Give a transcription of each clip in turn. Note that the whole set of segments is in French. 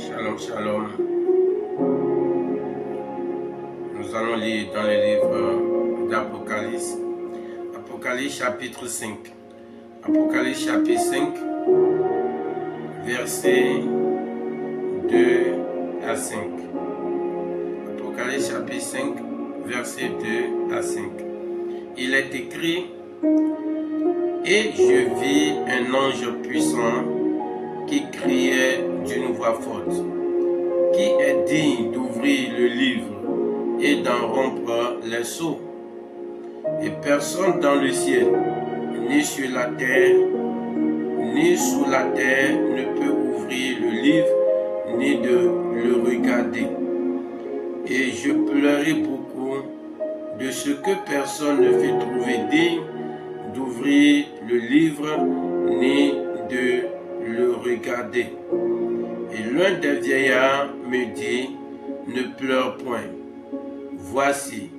Shalom, shalom. Nous allons lire dans le livre d'Apocalypse. Apocalypse chapitre 5. Apocalypse chapitre 5, versets 2 à 5. Apocalypse chapitre 5, versets 2 à 5. Il est écrit: Et je vis un ange puissant qui criait d'une voix forte: Qui est digne d'ouvrir le livre et d'en rompre les sceaux? Et personne dans le ciel, ni sur la terre, ni sous la terre ne peut ouvrir le livre, ni de le regarder. Et je pleurais beaucoup de ce que personne ne fut trouvé digne d'ouvrir le livre, ni de le regarder. Et l'un des vieillards me dit: Ne pleure point. Voici,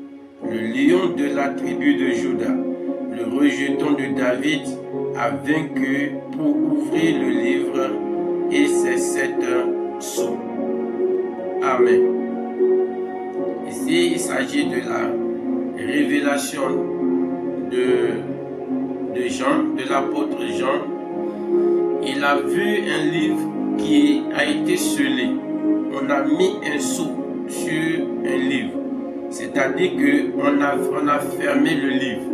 le lion de la tribu de Juda, le rejeton de David, a vaincu pour ouvrir le livre et ses 7 sceaux. Amen. Ici, il s'agit de la révélation de Jean, de l'apôtre Jean. Il a vu un livre qui a été scellé. On a mis un sceau sur un livre. C'est-à-dire qu'on a fermé le livre.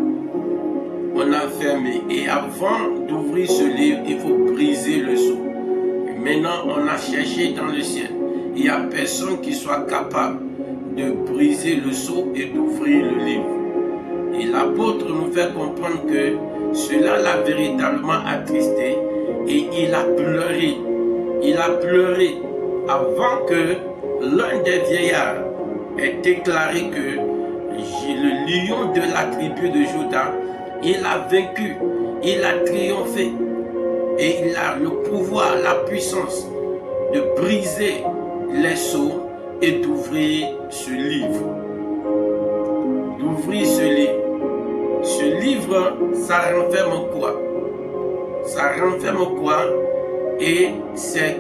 On a fermé. Et avant d'ouvrir ce livre, il faut briser le sceau. Et maintenant, on a cherché dans le ciel. Il n'y a personne qui soit capable de briser le sceau et d'ouvrir le livre. Et l'apôtre nous fait comprendre que cela l'a véritablement attristé. Et il a pleuré. Il a pleuré avant que l'un des vieillards ait déclaré que le lion de la tribu de Juda, il a vaincu, il a triomphé. Et il a le pouvoir, la puissance de briser les sceaux et d'ouvrir ce livre. D'ouvrir ce livre. Ce livre, ça renferme quoi? Ça renferme quoi? Et c'est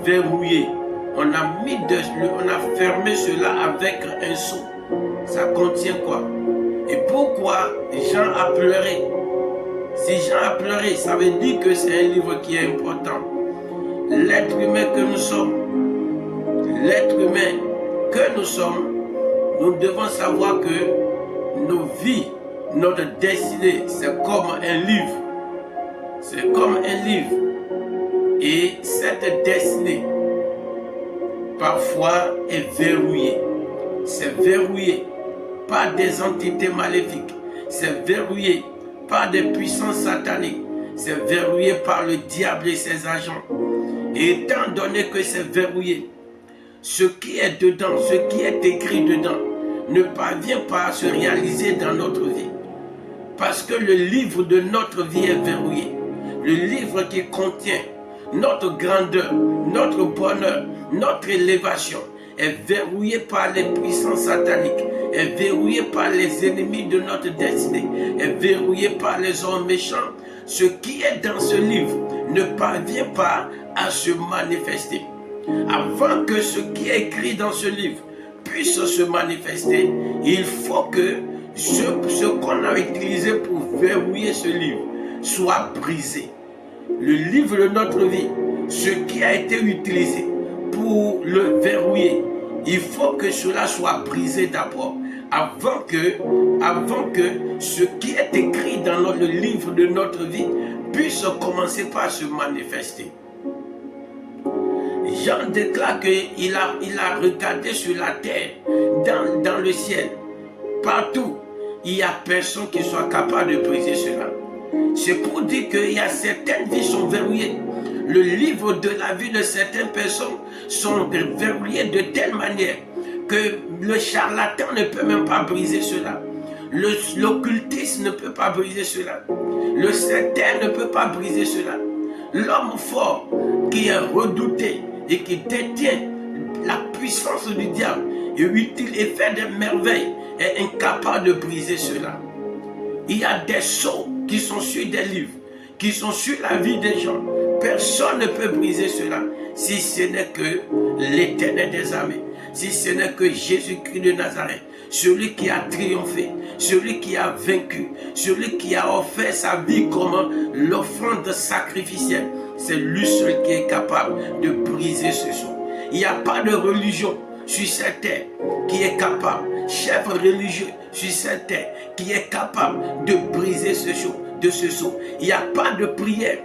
verrouillé. On a fermé cela avec un sceau. Ça contient quoi? Et pourquoi Jean a pleuré? Si Jean a pleuré, ça veut dire que c'est un livre qui est important. L'être humain que nous sommes, nous devons savoir que nos vies, notre destinée, c'est comme un livre. C'est comme un livre. Et cette destinée, parfois, est verrouillée. C'est verrouillé par des entités maléfiques. C'est verrouillé par des puissances sataniques. C'est verrouillé par le diable et ses agents. Et étant donné que c'est verrouillé, ce qui est dedans, ce qui est écrit dedans, ne parvient pas à se réaliser dans notre vie. Parce que le livre de notre vie est verrouillé. Le livre qui contient notre grandeur, notre bonheur, notre élévation est verrouillé par les puissances sataniques, est verrouillé par les ennemis de notre destinée, est verrouillé par les hommes méchants. Ce qui est dans ce livre ne parvient pas à se manifester. Avant que ce qui est écrit dans ce livre puisse se manifester, il faut que ce qu'on a utilisé pour verrouiller ce livre soit brisé. Le livre de notre vie, ce qui a été utilisé pour le verrouiller, il faut que cela soit brisé d'abord, avant que ce qui est écrit dans le livre de notre vie puisse commencer par se manifester. Jean déclare qu'il a regardé sur la terre, dans le ciel, partout. Il n'y a personne qui soit capable de briser cela. C'est pour dire qu'il y a certaines vies qui sont verrouillées. Le livre de la vie de certaines personnes sont verrouillées de telle manière que le charlatan ne peut même pas briser cela. L'occultisme ne peut pas briser cela. Le Satan ne peut pas briser cela. L'homme fort qui est redouté et qui détient la puissance du diable et fait des merveilles est incapable de briser cela. Il y a des sceaux qui sont sur des livres, qui sont sur la vie des gens, Personne ne peut briser cela si ce n'est que l'Éternel des armées, si ce n'est que Jésus-Christ de Nazareth, celui qui a triomphé, celui qui a vaincu, celui qui a offert sa vie comme l'offrande sacrificielle. C'est lui seul qui est capable de briser ce sceau. Il n'y a pas de religion sur cette terre qui est capable, chef religieux sur cette terre qui est capable de briser ce sceau. Il n'y a pas de prière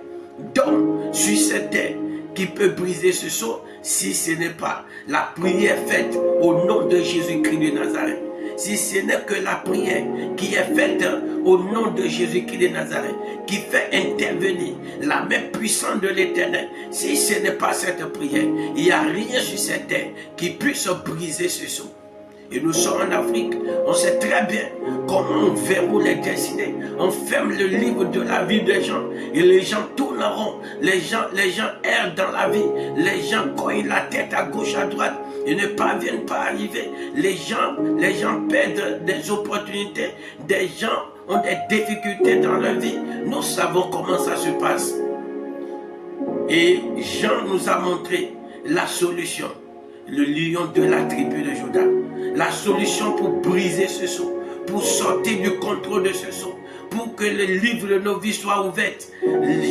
d'homme sur cette terre qui peut briser ce sceau si ce n'est pas la prière faite au nom de Jésus-Christ de Nazareth. Si ce n'est que la prière qui est faite au nom de Jésus-Christ de Nazareth, qui fait intervenir la main puissante de l'Éternel, si ce n'est pas cette prière, il n'y a rien sur cette terre qui puisse briser ce sceau. Et nous sommes en Afrique, on sait très bien comment on verrouille les destinées. On ferme le livre de la vie des gens et les gens tourneront. Les gens errent dans la vie. Les gens cognent la tête à gauche, à droite et ne parviennent pas à arriver. Les gens perdent des opportunités. Des gens ont des difficultés dans leur vie. Nous savons comment ça se passe. Et Jean nous a montré la solution. Le lion de la tribu de Juda. La solution pour briser ce sceau, pour sortir du contrôle de ce sceau, pour que le livre de nos vies soit ouvert.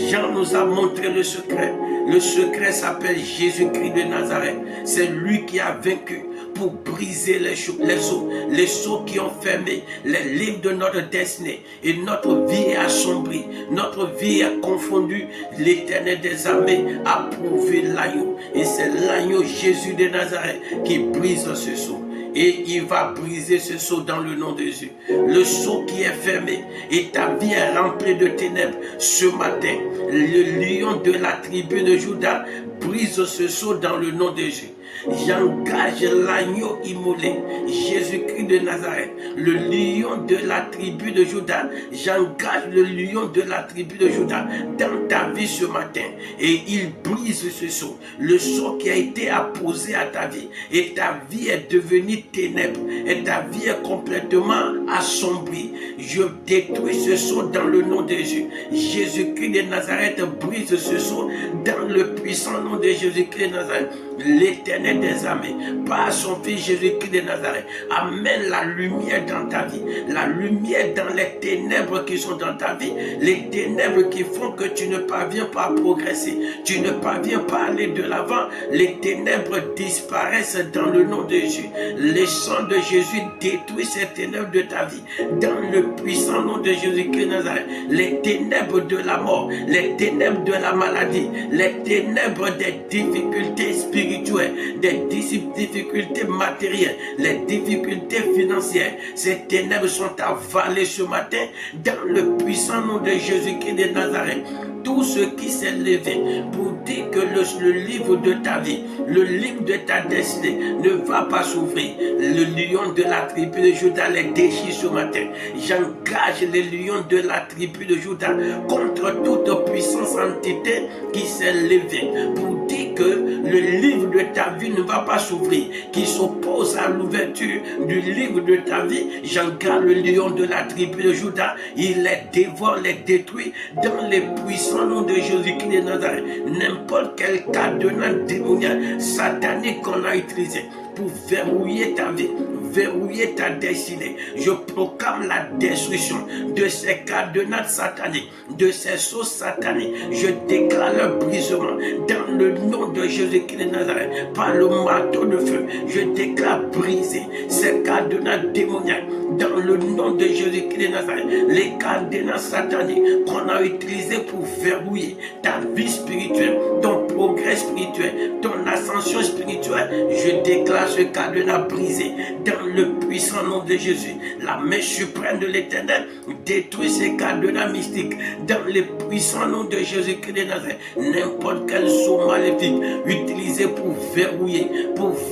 Jean nous a montré le secret. Le secret s'appelle Jésus-Christ de Nazareth. C'est lui qui a vaincu pour briser les sceaux qui ont fermé les livres de notre destinée. Et notre vie est assombrie, notre vie est confondue. L'Éternel des armées a prouvé l'agneau. Et c'est l'agneau Jésus de Nazareth qui brise ce sceau. Et il va briser ce sceau dans le nom de Jésus. Le sceau qui est fermé et ta vie est remplie de ténèbres. Ce matin, le lion de la tribu de Juda brise ce sceau dans le nom de Jésus. J'engage l'agneau immolé, Jésus-Christ de Nazareth, le lion de la tribu de Juda. J'engage le lion de la tribu de Juda dans ta vie ce matin et il brise ce sceau, le sceau qui a été apposé à ta vie, et ta vie est devenue ténèbres et ta vie est complètement assombrie. Je détruis ce sceau dans le nom de Jésus. Jésus-Christ de Nazareth brise ce sceau dans le puissant nom de Jésus-Christ de Nazareth. L'Éternel des armées, par son fils Jésus-Christ de Nazareth, amène la lumière dans ta vie, la lumière dans les ténèbres qui sont dans ta vie, les ténèbres qui font que tu ne parviens pas à progresser, tu ne parviens pas à aller de l'avant. Les ténèbres disparaissent dans le nom de Jésus. Le sang de Jésus détruit ces ténèbres de ta vie dans le puissant nom de Jésus-Christ de Nazareth. Les ténèbres de la mort, les ténèbres de la maladie, les ténèbres des difficultés spirituelles, des difficultés matérielles, les difficultés financières, ces ténèbres sont avalées ce matin dans le puissant nom de Jésus-Christ de Nazareth. Tout ce qui s'est levé pour dire que le livre de ta vie, le livre de ta destinée ne va pas s'ouvrir, le lion de la tribu de Juda les déchire ce matin. J'engage les lions de la tribu de Juda contre toute puissance entité qui s'est levée pour dire que le livre de ta vie ne va pas s'ouvrir, qui s'oppose à l'ouverture du livre de ta vie. J'engage le lion de la tribu de Juda, il les dévore, les détruit dans les puissants nom de Jésus-Christ de Nazareth. N'importe quel cadenas démoniaque, satanique qu'on a utilisé pour verrouiller ta vie, verrouiller ta destinée, je proclame la destruction de ces cadenas sataniques, de ces sceaux sataniques. Je déclare le brisement dans le nom de Jésus-Christ de Nazareth par le marteau de feu. Je déclare briser ces cadenas démoniaques dans le nom de Jésus-Christ de Nazareth. Les cadenas sataniques qu'on a utilisés pour verrouiller ta vie spirituelle, ton progrès spirituel, ton ascension spirituelle, je déclare ce cadenas brisé dans le puissant nom de Jésus. La main suprême de l'Éternel détruit ces cadenas mystiques dans le puissant nom de Jésus-Christ de Nazareth. N'importe quel sceau maléfique utilisé pour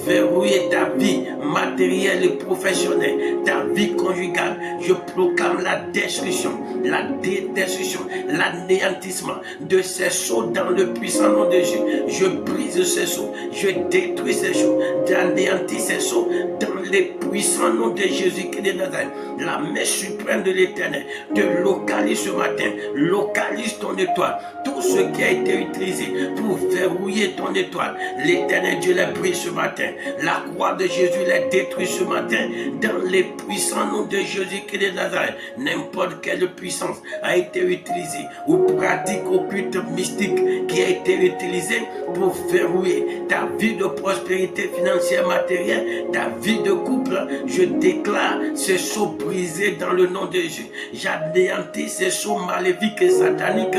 verrouiller ta vie matérielle et professionnelle, ta vie conjugale, je proclame la destruction, l'anéantissement de ces sceaux dans le puissant nom de Jésus. Je brise brise ces sceaux, je détruis ces sceaux, j'anéantis ces sceaux dans les puissants noms de Jésus-Christ de Nazareth. La main suprême de l'Éternel te localise ce matin, localise ton étoile. Tout ce qui a été utilisé pour verrouiller ton étoile, l'Éternel Dieu les brise ce matin. La croix de Jésus les détruit ce matin dans les puissants noms de Jésus-Christ de Nazareth. N'importe quelle puissance a été utilisée ou pratique occulte mystique qui a été utilisée pour verrouiller ta vie de prospérité financière, matérielle, ta vie de couple, je déclare ces sceaux brisés dans le nom de Jésus. J'anéantis ces sceaux maléfiques et sataniques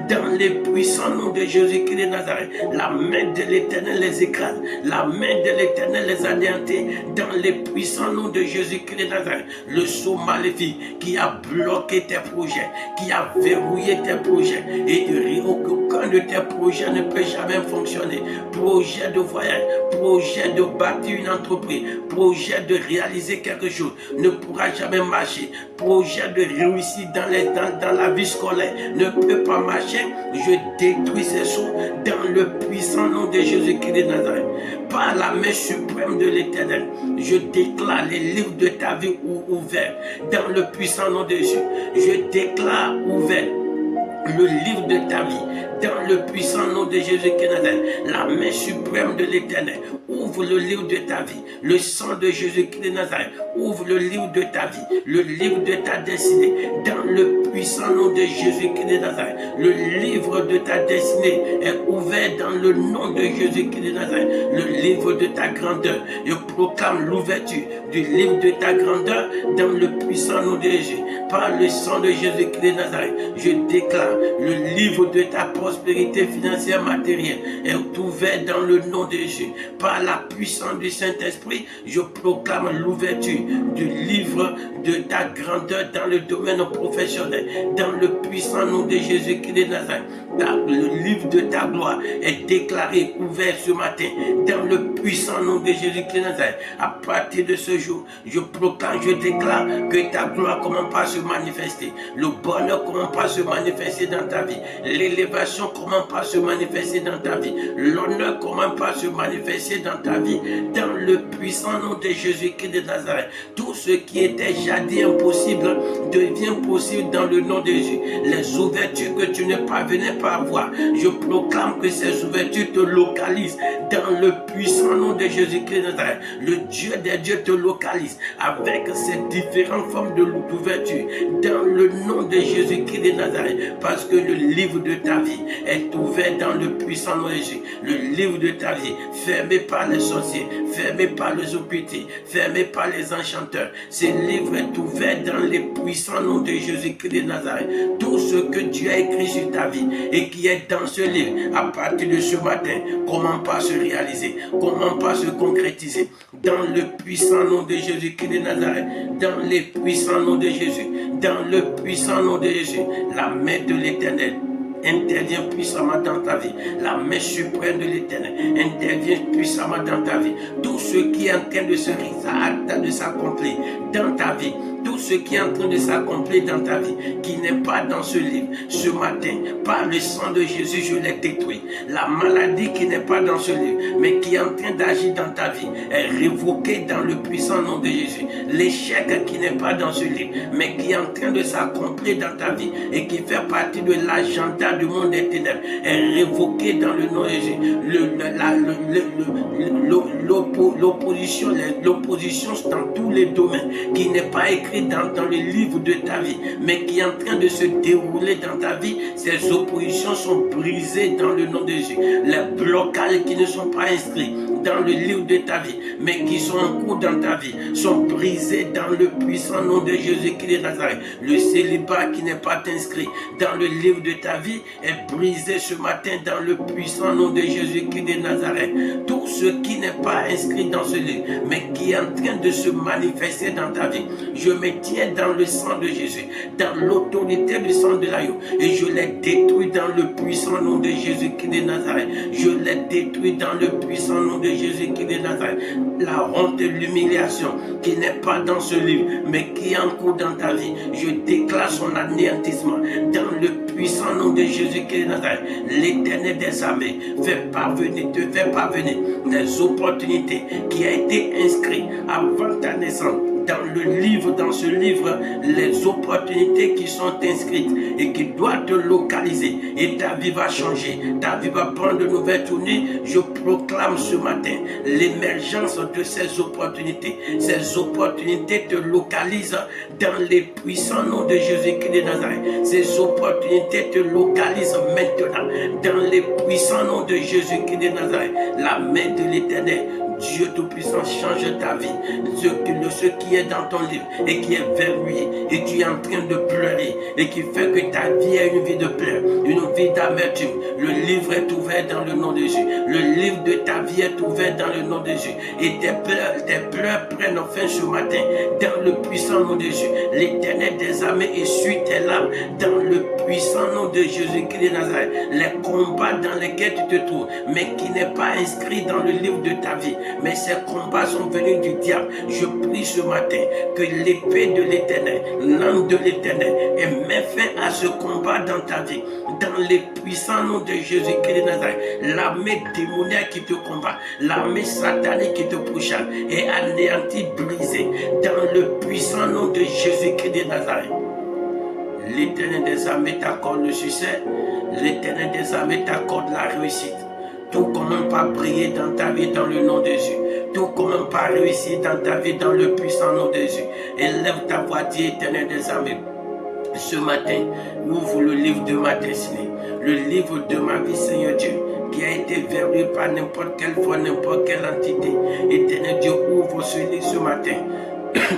dans les puissants noms de Jésus-Christ de Nazareth. La main de l'Éternel les écrase, la main de l'Éternel les anéantit dans les puissants noms de Jésus-Christ de Nazareth. Le sceau maléfique qui a bloqué tes projets, qui a verrouillé tes projets, et aucun de tes projets ne peut jamais fonctionner. Projet de voyage, projet de bâtir une entreprise, projet de réaliser quelque chose ne pourra jamais marcher. Projet de réussir dans la vie scolaire ne peut pas marcher. Je détruis ces sceaux dans le puissant nom de Jésus-Christ de Nazareth. Par la main suprême de l'Éternel, je déclare les livres de ta vie ouverts dans le puissant nom de Jésus. Je déclare ouvert le livre de ta vie dans le puissant nom de Jésus-Christ de Nazareth. La main suprême de l'Éternel ouvre le livre de ta vie. Le sang de Jésus-Christ de Nazareth ouvre le livre de ta vie, le livre de ta destinée dans le puissant nom de Jésus-Christ de Nazareth. Le livre de ta destinée est ouvert dans le nom de Jésus-Christ de Nazareth. Le livre de ta grandeur, je proclame l'ouverture du livre de ta grandeur dans le puissant nom de Jésus. Par le sang de Jésus-Christ de Nazareth, je déclare le livre de ta prospérité financière matérielle est ouvert dans le nom de Jésus. Par la puissance du Saint-Esprit, je proclame l'ouverture du livre de ta grandeur dans le domaine professionnel, dans le puissant nom de Jésus-Christ de Nazareth. Le livre de ta gloire est déclaré ouvert ce matin dans le puissant nom de Jésus-Christ de Nazareth. À partir de ce jour, je proclame, je déclare que ta gloire commence à se manifester. Le bonheur commence à se manifester dans ta vie. L'élévation commence à se manifester dans ta vie. L'honneur commence à se manifester dans ta vie. Dans le puissant nom de Jésus-Christ de Nazareth. Tout ce qui était jadis impossible devient possible dans le nom de Jésus. Les ouvertures que tu ne parvenais pas à voir, je proclame que ces ouvertures te localisent dans le puissant nom de Jésus-Christ de Nazareth. Le Dieu des dieux te localise avec ces différentes formes d'ouverture dans le nom de Jésus-Christ de Nazareth, parce que le livre de ta vie est ouvert dans le puissant nom de Jésus. Le livre de ta vie, fermé par les sorciers, fermé par les occultés, fermé par les enchanteurs. Ce livre est ouvert dans les puissants noms de Jésus-Christ de Nazareth. Tout ce que Dieu a écrit sur ta vie et qui est dans ce livre, à partir de ce matin, comment pas se réaliser, comment pas se concrétiser dans le puissant nom de Jésus-Christ de Nazareth, dans les puissants noms de Jésus, dans le puissant nom de Jésus. La main de l'Éternel intervient puissamment dans ta vie. La main suprême de l'Éternel intervient puissamment dans ta vie. Tout ce qui est en train de s'accomplir dans ta vie, tout ce qui est en train de s'accomplir dans ta vie, qui n'est pas dans ce livre, ce matin, par le sang de Jésus, je l'ai détruit. La maladie qui n'est pas dans ce livre, mais qui est en train d'agir dans ta vie, est révoquée dans le puissant nom de Jésus. L'échec qui n'est pas dans ce livre, mais qui est en train de s'accomplir dans ta vie et qui fait partie de l'agenda du monde des ténèbres, est révoqué dans le nom de Jésus. L'opposition dans tous les domaines, qui n'est pas écrit dans le livre de ta vie, mais qui est en train de se dérouler dans ta vie, ces oppositions sont brisées dans le nom de Jésus. Les blocages qui ne sont pas inscrits dans le livre de ta vie, mais qui sont en cours dans ta vie, sont brisés dans le puissant nom de Jésus-Christ de Nazareth. Le célibat qui n'est pas inscrit dans le livre de ta vie est brisé ce matin dans le puissant nom de Jésus-Christ de Nazareth. Tout ce qui n'est pas inscrit dans ce livre, mais qui est en train de se manifester dans ta vie, je me tiens dans le sang de Jésus, dans l'autorité du sang de l'agneau, et je les détruis dans le puissant nom de Jésus-Christ de Nazareth. Je les détruis dans le puissant nom de Jésus-Christ de Nazareth. La honte et l'humiliation qui n'est pas dans ce livre, mais qui est en cours dans ta vie, je déclare son anéantissement dans le puissant nom de Jésus-Christ de Nazareth, l'Éternel des armées, te fait parvenir des opportunités qui a été inscrites avant ta naissance. Dans ce livre, les opportunités qui sont inscrites et qui doivent te localiser. Et ta vie va changer, ta vie va prendre de nouvelles tournées. Je proclame ce matin l'émergence de ces opportunités. Ces opportunités te localisent dans les puissants noms de Jésus-Christ de Nazareth. Ces opportunités te localisent maintenant dans les puissants noms de Jésus-Christ de Nazareth. La main de l'Éternel, Dieu Tout-Puissant, change ta vie. Ce qui est dans ton livre et qui est verrouillé et tu es en train de pleurer et qui fait que ta vie est une vie de pleurs, une vie d'amertume. Le livre est ouvert dans le nom de Jésus. Le livre de ta vie est ouvert dans le nom de Jésus. Et tes pleurs prennent fin ce matin dans le puissant nom de Jésus. L'Éternel des armées essuie tes larmes dans le puissant nom de Jésus-Christ de Nazareth. Les combats dans lesquels tu te trouves, mais qui n'est pas inscrit dans le livre de ta vie, mais ces combats sont venus du diable. Je prie ce matin que l'épée de l'Éternel, l'âme de l'Éternel, met fin à ce combat dans ta vie. Dans les puissants noms de Jésus-Christ de Nazareth, l'armée démoniaque qui te combat, l'armée satanique qui te pourchasse est anéantie, brisée. Dans le puissant nom de Jésus-Christ de Nazareth. L'Éternel des armées t'accorde le succès. L'Éternel des armées t'accorde la réussite. Tout commence par briller dans ta vie dans le nom de Jésus. Tout commence par réussir dans ta vie dans le puissant nom de Jésus. Élève ta voix, dis Éternel des armées. Ce matin, ouvre le livre de ma destinée, le livre de ma vie, Seigneur Dieu, qui a été verrouillé par n'importe quelle foi, n'importe quelle entité. Éternel Dieu, ouvre ce livre ce matin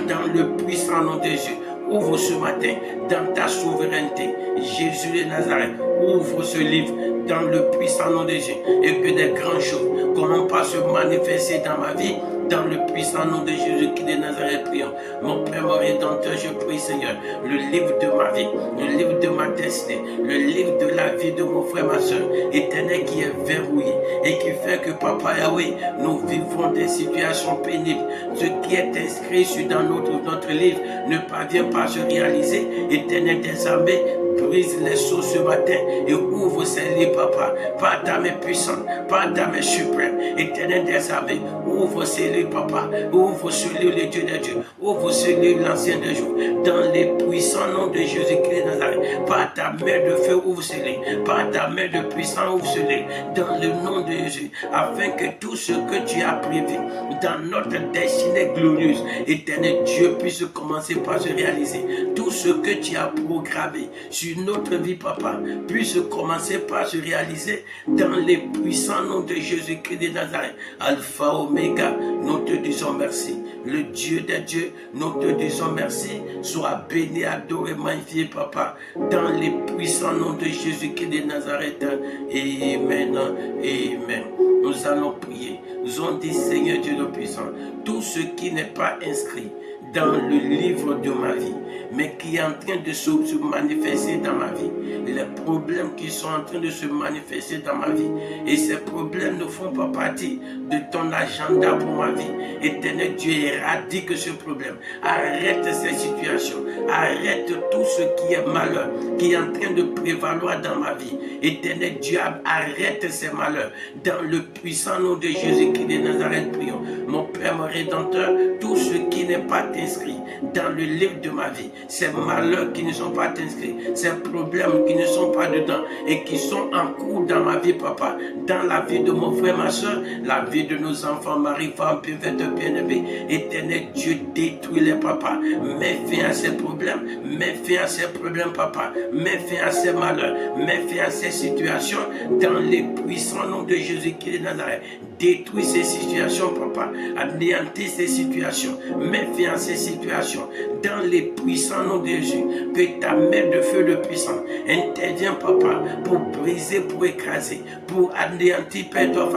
dans le puissant nom de Jésus. Ouvre ce matin dans ta souveraineté. Jésus de Nazareth, ouvre ce livre dans le puissant nom de Jésus et que des grandes choses commencent par se manifester dans ma vie. Dans le puissant nom de Jésus qui de Nazareth, prions. Mon Père, mon Rédempteur, je prie, Seigneur, le livre de ma vie, le livre de ma destinée, le livre de la vie de mon frère, ma soeur, éternel, qui est verrouillé et qui fait que, Papa Yahweh, nous vivons des situations pénibles. Ce qui est inscrit dans notre livre ne parvient pas à se réaliser. Éternel des armées, brise les sceaux ce matin et ouvre ces livres, Papa, par ta main puissante, par ta main suprême. Éternel des armées, ouvre ces livres, Papa, ouvre ce livre, le Dieu des dieux, ouvre ce livre, l'ancien des jours, dans les puissants noms de Jésus-Christ de Nazareth. Par ta main de feu, ouvre ce livre, par ta main de puissance, ouvre ce livre, dans le nom de Jésus, afin que tout ce que tu as prévu dans notre destinée glorieuse, éternel Dieu, puisse commencer par se réaliser. Tout ce que tu as programmé sur notre vie, Papa, puisse commencer par se réaliser dans les puissants noms de Jésus-Christ de Nazareth. Alpha, Oméga, nous te disons merci. Le Dieu des dieux, nous te disons merci. Sois béni, adoré, magnifié, Papa, dans les puissants noms de Jésus-Christ de Nazareth. Amen. Amen. Nous allons prier. Nous allons dire, Seigneur Dieu de puissant, tout ce qui n'est pas inscrit dans le livre de ma vie, mais qui est en train de se manifester dans ma vie, les problèmes qui sont en train de se manifester dans ma vie, et ces problèmes ne font pas partie de ton agenda pour ma vie. Éternel Dieu, éradique ce problème, arrête ces situations, arrête tout ce qui est malheur, qui est en train de prévaloir dans ma vie. Éternel Dieu, arrête ces malheurs, dans le puissant nom de Jésus-Christ de Nazareth, prions. Mon Père, mon Rédempteur, tout ce qui n'est pas inscrit dans le livre de ma vie, ces malheurs qui ne sont pas inscrits, ces problèmes qui ne sont pas dedans et qui sont en cours dans ma vie, Papa, dans la vie de mon frère, ma soeur, la vie de nos enfants, mari, femme, pivette, bien-aimé. Éternel Dieu, détruis les papas, mets fin à ces problèmes, mets fin à ces problèmes, Papa, mets fin à ces malheurs, mets fin à ces situations dans les puissants noms de Jésus-Christ de Nazareth. Détruis ces situations, Papa, anéantis ces situations, mets fin à ces situations dans les puissants noms de Jésus. Que ta main de feu de puissant intervient, Papa, pour briser, pour écraser, pour anéantir, Père, toi,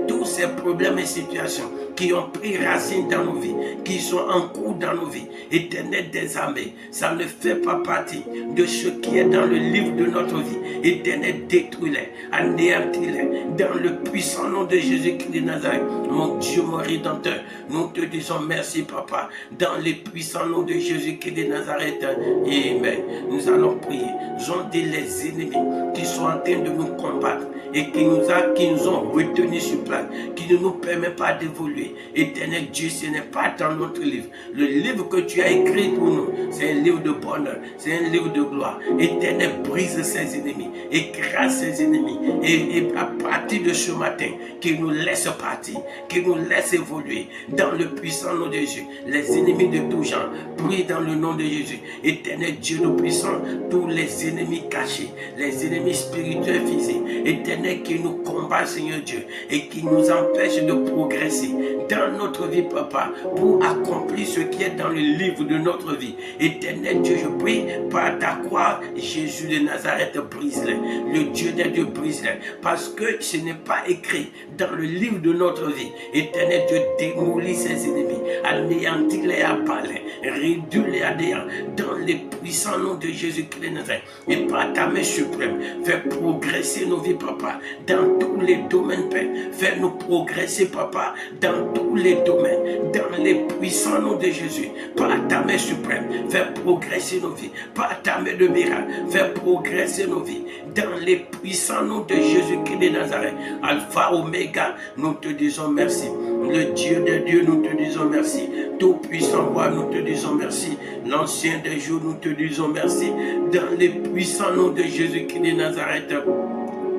tous ces problèmes et situations qui ont pris racine dans nos vies, qui sont en cours dans nos vies. Éternel des armées, ça ne fait pas partie de ce qui est dans le livre de notre vie. Éternel, détruis-les, anéantis-les, dans le puissant nom de Jésus-Christ de Nazareth. Mon Dieu, mon Rédempteur, nous te disons merci, Papa, dans le puissant nom de Jésus-Christ de Nazareth. Amen. Nous allons prier. J'en dis les ennemis qui sont en train de nous combattre et qui nous ont retenus sur place, qui ne nous permet pas d'évoluer. Éternel Dieu, ce n'est pas dans notre livre. Le livre que tu as écrit pour nous, c'est un livre de bonheur, c'est un livre de gloire. Éternel, brise ses ennemis, écrase ses ennemis. Et à partir de ce matin, qu'il nous laisse partir, qu'il nous laisse évoluer dans le puissant nom de Jésus. Les ennemis de tout genre, prie dans le nom de Jésus. Éternel Dieu le puissant, tous les ennemis cachés, les ennemis spirituels, physiques, éternel qui nous combat, Seigneur Dieu, et qui nous empêche de progresser dans notre vie, Papa, pour accomplir ce qui est dans le livre de notre vie. Éternel Dieu, je prie, par ta croix, Jésus de Nazareth, brise-les. Le Dieu des dieux, brise-les. Parce que ce n'est pas écrit dans le livre de notre vie. Éternel Dieu, démolis ses ennemis, anéantis-les, abat-les, réduis-les à néant, dans les puissants noms de Jésus-Christ de Nazareth. Et par ta main suprême, fais progresser nos vies, Papa, dans tous les domaines, Père. Fais-nous progresser, Papa, dans tous les domaines, dans les puissants noms de Jésus. Par ta main suprême, fais progresser nos vies. Par ta main de miracle, fais progresser nos vies, dans les puissants noms de Jésus-Christ de Nazareth. Alpha, Oméga, nous te disons merci. Le Dieu des dieux, nous te disons merci. Tout-puissant roi, nous te disons merci. L'Ancien des jours, nous te disons merci. Dans les puissants noms de Jésus-Christ de Nazareth.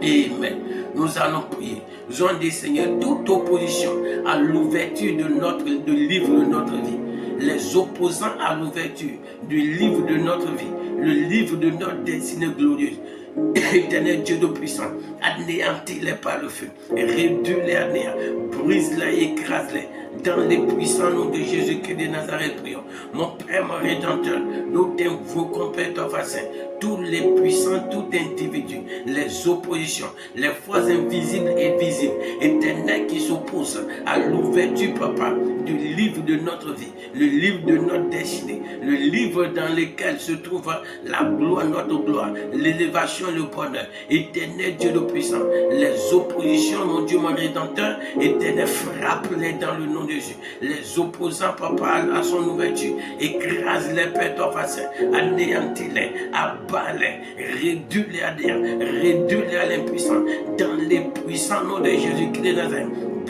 Amen. Nous allons prier. Nous allons dire, Seigneur, toute opposition à l'ouverture de livre de notre vie, les opposants à l'ouverture du livre de notre vie, le livre de notre destinée glorieuse, Éternel Dieu de puissance, anéantis-les par le feu, réduis-les à néant, brise-les, écrase-les, dans les puissants noms de Jésus-Christ de Nazareth, prions. Mon Père, mon Rédempteur, nous t'invoquons, Père ton Saint, tous les puissants, tout individu, les oppositions, les forces invisibles et visibles, éternelles qui s'opposent à l'ouverture, Papa, du livre de notre vie, le livre de notre destinée, le livre dans lequel se trouve la gloire, notre gloire, l'élévation, le bonheur. Éternel Dieu de puissance, les oppositions, mon Dieu, mon Rédempteur, éternel, frappe-les dans le nom de Jésus. Les opposants, Papa, à son ouverture, écrase-les, Père ton Saint, anéantis-les, abat-les, réduis-les à néant, réduis-les à l'impuissance, dans les puissants noms de Jésus-Christ de Nazareth.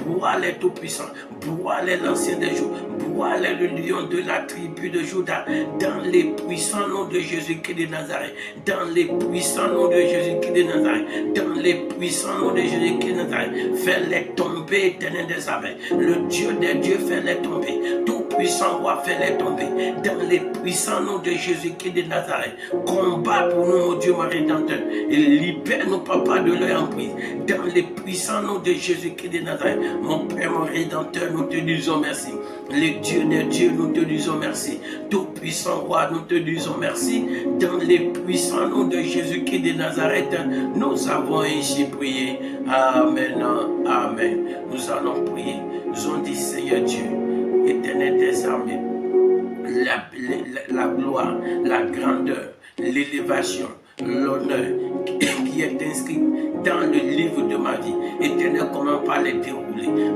Bois-les tout-puissants, bois-les l'ancien des jours, bois-les le lion de la tribu de Juda, dans les puissants noms de Jésus-Christ de Nazareth, dans les puissants noms de Jésus-Christ de Nazareth, dans les puissants noms de Jésus-Christ de Nazareth, fais-les tomber, éternel des armées, le Dieu des dieux, fais-les tomber, tout-puissant roi, fais-les tomber, dans les puissants noms de Jésus-Christ de Nazareth, combat pour nous, mon Dieu, mon Rédempteur, et libère-nous, Papa, de leur emprise, dans les puissants noms de Jésus-Christ de Nazareth. Mon Père, mon Rédempteur, nous te disons merci. Les dieux des dieux, nous te disons merci. Tout-puissant roi, nous te disons merci. Dans les puissants noms de Jésus-Christ de Nazareth, nous avons ainsi prié. Amen. Amen. Nous allons prier. Nous avons dit, Seigneur Dieu, éternel des armées, la gloire, la grandeur, l'élévation, l'honneur qui est inscrit dans le livre de ma vie. Éternel, comment pas les dérouler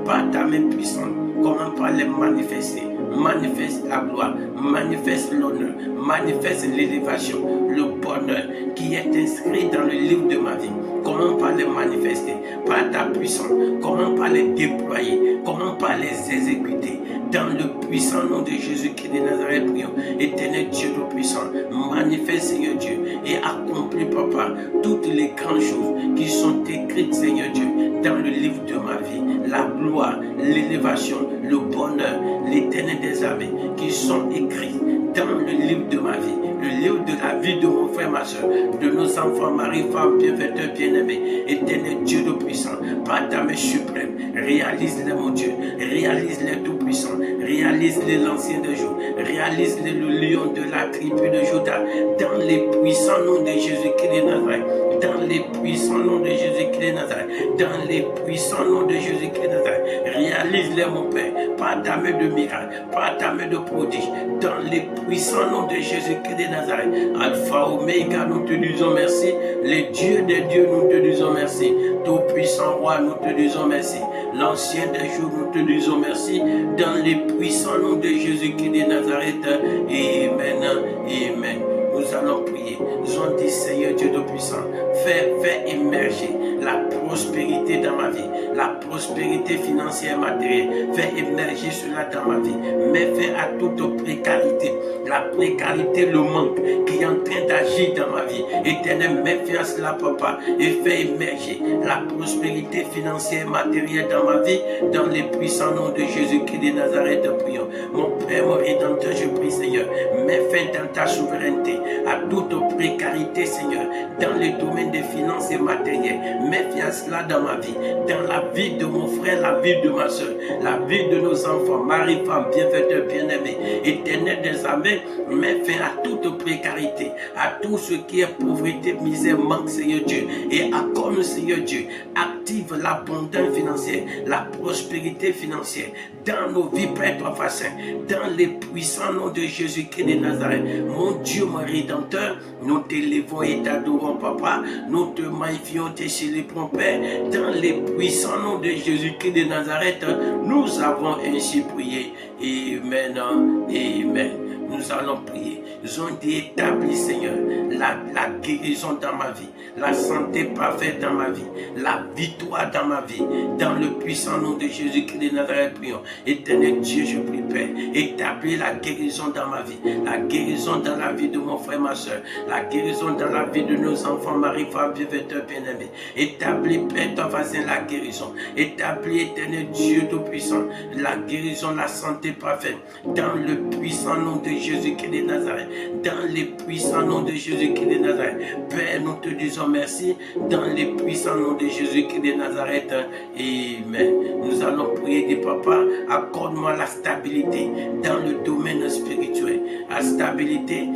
par ta main puissante, comment pas les manifester. Manifeste la gloire, manifeste l'honneur, manifeste l'élévation, le bonheur qui est inscrit dans le livre de ma vie. Comment pas les manifester par ta puissance, comment pas les déployer, comment pas les exécuter. Dans le puissant nom de Jésus-Christ de Nazareth, prions. Éternel Dieu tout puissant, manifeste, Seigneur Dieu, et accomplis, Papa, toutes les grandes choses qui sont écrites, Seigneur Dieu, dans le livre de ma vie. La gloire, l'élévation, le bonheur, l'éternel des armées, qui sont écrits dans le livre de ma vie, le livre de la vie de mon frère, ma soeur, de nos enfants, mari, femme, bienfaiteur, bien-aimé, éternel Dieu de puissant, par ta main suprême, réalise-les, mon Dieu, réalise-les tout puissant, réalise-les l'ancien des jours, réalise-les le lion de la tribu de Juda, dans les puissants noms de Jésus-Christ de Nazareth. dans les puissants noms de Jésus-Christ de Nazareth, dans les puissants noms de Jésus-Christ de Nazareth. Réalise-les, mon Père, par ta main de miracle, par ta main de prodige, dans les puissants noms de Jésus-Christ de Nazareth. Alpha, Oméga, nous te disons merci. Les dieux des dieux, nous te disons merci. Tout-puissant roi, nous te disons merci. L'ancien des jours, nous te disons merci. Dans les puissants noms de Jésus-Christ de Nazareth. Amen. Amen. Nous allons prier. Nous allons dire, Seigneur Dieu Tout-Puissant, fais émerger la prospérité dans ma vie, la prospérité financière et matérielle. Fais émerger cela dans ma vie. Mais fais à toute précarité, la précarité, le manque qui est en train d'agir dans ma vie. Éternel, mets fin à cela, Papa, et fais émerger la prospérité financière et matérielle dans ma vie, dans les puissants noms de Jésus-Christ de Nazareth, prions. Mon Père, mon Rédempteur, je prie, Seigneur, mets fin dans ta souveraineté à toute précarité, Seigneur, dans les domaines des finances et matérielles. Mets fin à cela dans ma vie, dans la vie de mon frère, la vie de ma soeur, la vie de nos enfants, mari, femme, bienfaiteur, bien-aimé, Éternel des armées, mets fin à toute précarité, à tout ce qui est pauvreté, misère, manque, Seigneur Dieu, et accorde, Seigneur Dieu, active l'abondance financière, la prospérité financière dans nos vies, Père, toi, Saint, dans les puissants noms de Jésus-Christ de Nazareth. Mon Dieu, mon Rédempteur, nous t'élevons et t'adorons, Papa, nous te magnifions, te célébrons, Père, dans les puissants noms de Jésus-Christ de Nazareth. Nous avons ainsi prié. Amen. Amen. Nous allons prier. Nous avons dit, établis, Seigneur, la guérison dans ma vie, la santé parfaite dans ma vie, la victoire dans ma vie, dans le puissant nom de Jésus-Christ de Nazareth, prions. Éternel Dieu, je prie, Père, établis la guérison dans ma vie, la guérison dans la vie de mon frère, ma soeur, la guérison dans la vie de nos enfants, mari, femme, bienfaiteur, bien-aimé. Établis, Père, ton voisin, la guérison. Établis, Éternel Dieu Tout-Puissant, la guérison, la santé parfaite, dans le puissant nom de Jésus-Christ de Nazareth, dans les puissants noms de Jésus-Christ de Nazareth. Père, nous te disons merci, dans les puissants noms de Jésus-Christ de Nazareth. Amen. Nous allons prier de Papa, accorde-moi la stabilité dans le domaine spirituel. La stabilité,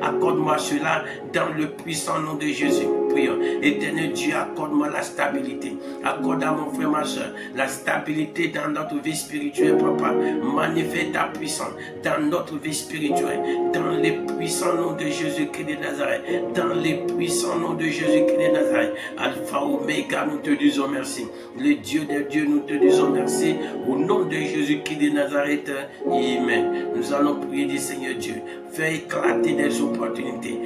accorde-moi cela dans le puissant nom de Jésus. Prions. Éternel Dieu, accorde-moi la stabilité. Accorde à mon frère, ma soeur, la stabilité dans notre vie spirituelle, Papa. Manifeste ta puissance dans notre vie spirituelle, dans les puissants noms de Jésus-Christ de Nazareth, dans les puissants noms de Jésus-Christ de Nazareth. Alpha, Oméga, nous te disons merci. Le Dieu des dieux, nous te disons merci. Au nom de Jésus-Christ de Nazareth, Amen. Nous allons prier du Seigneur Dieu. Fais éclater des opportunités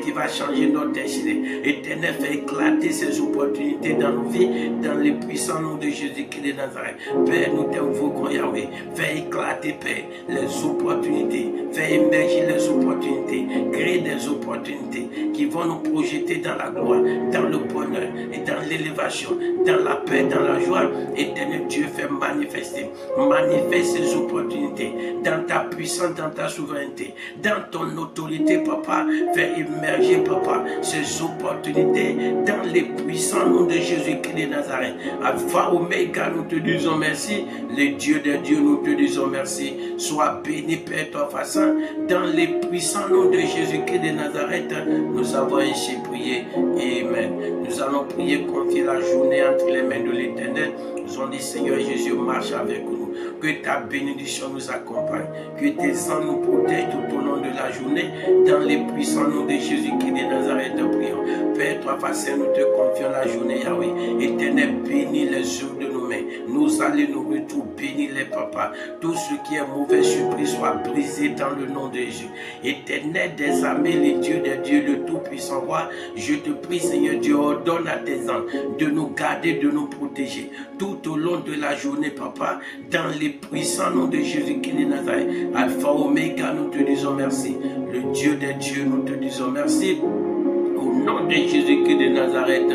qui vont changer notre destinée. Éternel, fais éclater ces opportunités dans nos vies, dans les puissants noms de Jésus-Christ de Nazareth. Père, nous t'invoquons, Yahweh. Fais éclater, Père, les opportunités. Fais émerger les opportunités. Crée des opportunités qui vont nous projeter dans la gloire, dans le bonheur et dans l'élévation, dans la paix, dans la joie. Éternel Dieu, fais manifester. Manifeste ces opportunités dans ta puissance, dans ta souveraineté, dans ton autorité, Papa. Fais émerger, Papa, ces opportunités dans les puissants noms de Jésus-Christ de Nazareth. Alpha, Oméga, nous te disons merci. Les dieux des dieux, nous te disons merci. Sois béni, Père, toi, façon, dans les puissants noms de Jésus-Christ de Nazareth. Nous avons ainsi prié. Amen. Nous allons prier, confier la journée entre les mains de l'Éternel. Nous avons dit, Seigneur Jésus, marche avec nous. Que ta bénédiction nous accompagne. Que tes anges nous protègent tout au long de la journée. Dans les puissants noms de Jésus-Christ de Nazareth, prions. Père, toi, Père, nous te confions la journée, Yahweh. Éternel, bénis les œuvres de nos mains. Nous allons nous retour, bénis les papas. Tout ce qui est mauvais surprise soit brisé dans le nom de Jésus. Éternel des armées, les dieux des dieux, le tout-puissant roi, je te prie, Seigneur Dieu, ordonne à tes anges de nous garder, de nous protéger tout au long de la journée, Papa, dans les puissants noms de Jésus-Christ de Nazareth. Alpha, Oméga, nous te disons merci. Le Dieu des dieux, nous te disons merci. Au nom de Jésus-Christ de Nazareth,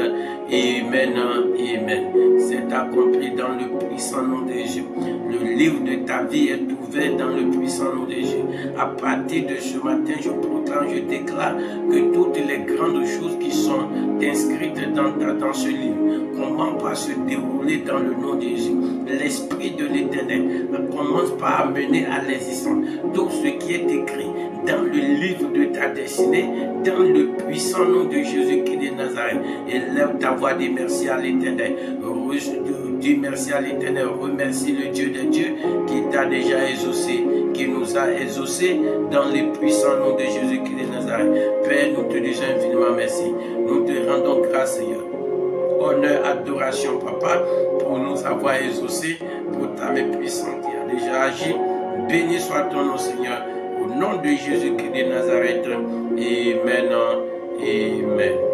Amen, Amen. C'est accompli dans le puissant nom de Jésus. Le livre de ta vie est ouvert dans le puissant nom de Jésus. À partir de ce matin, je proclame, je déclare que toutes les grandes choses qui sont inscrites dans ce livre commencent par se dérouler dans le nom de Jésus. L'Esprit de l'Éternel commence par amener à l'existence tout ce qui est écrit dans le livre de ta destinée, dans le puissant nom de Jésus-Christ de Nazareth. Élève ta voix, dis merci à l'Éternel. Dis merci à l'Éternel. Remercie le Dieu des dieux qui t'a déjà exaucé, qui nous a exaucés dans le puissant nom de Jésus-Christ de Nazareth. Père, nous te disons infiniment merci. Nous te rendons grâce, Seigneur. Honneur, adoration, Papa, pour nous avoir exaucés, pour ta main puissante qui a déjà agi. Béni soit ton nom, Seigneur, au nom de Jésus-Christ de Nazareth. Amen. Amen.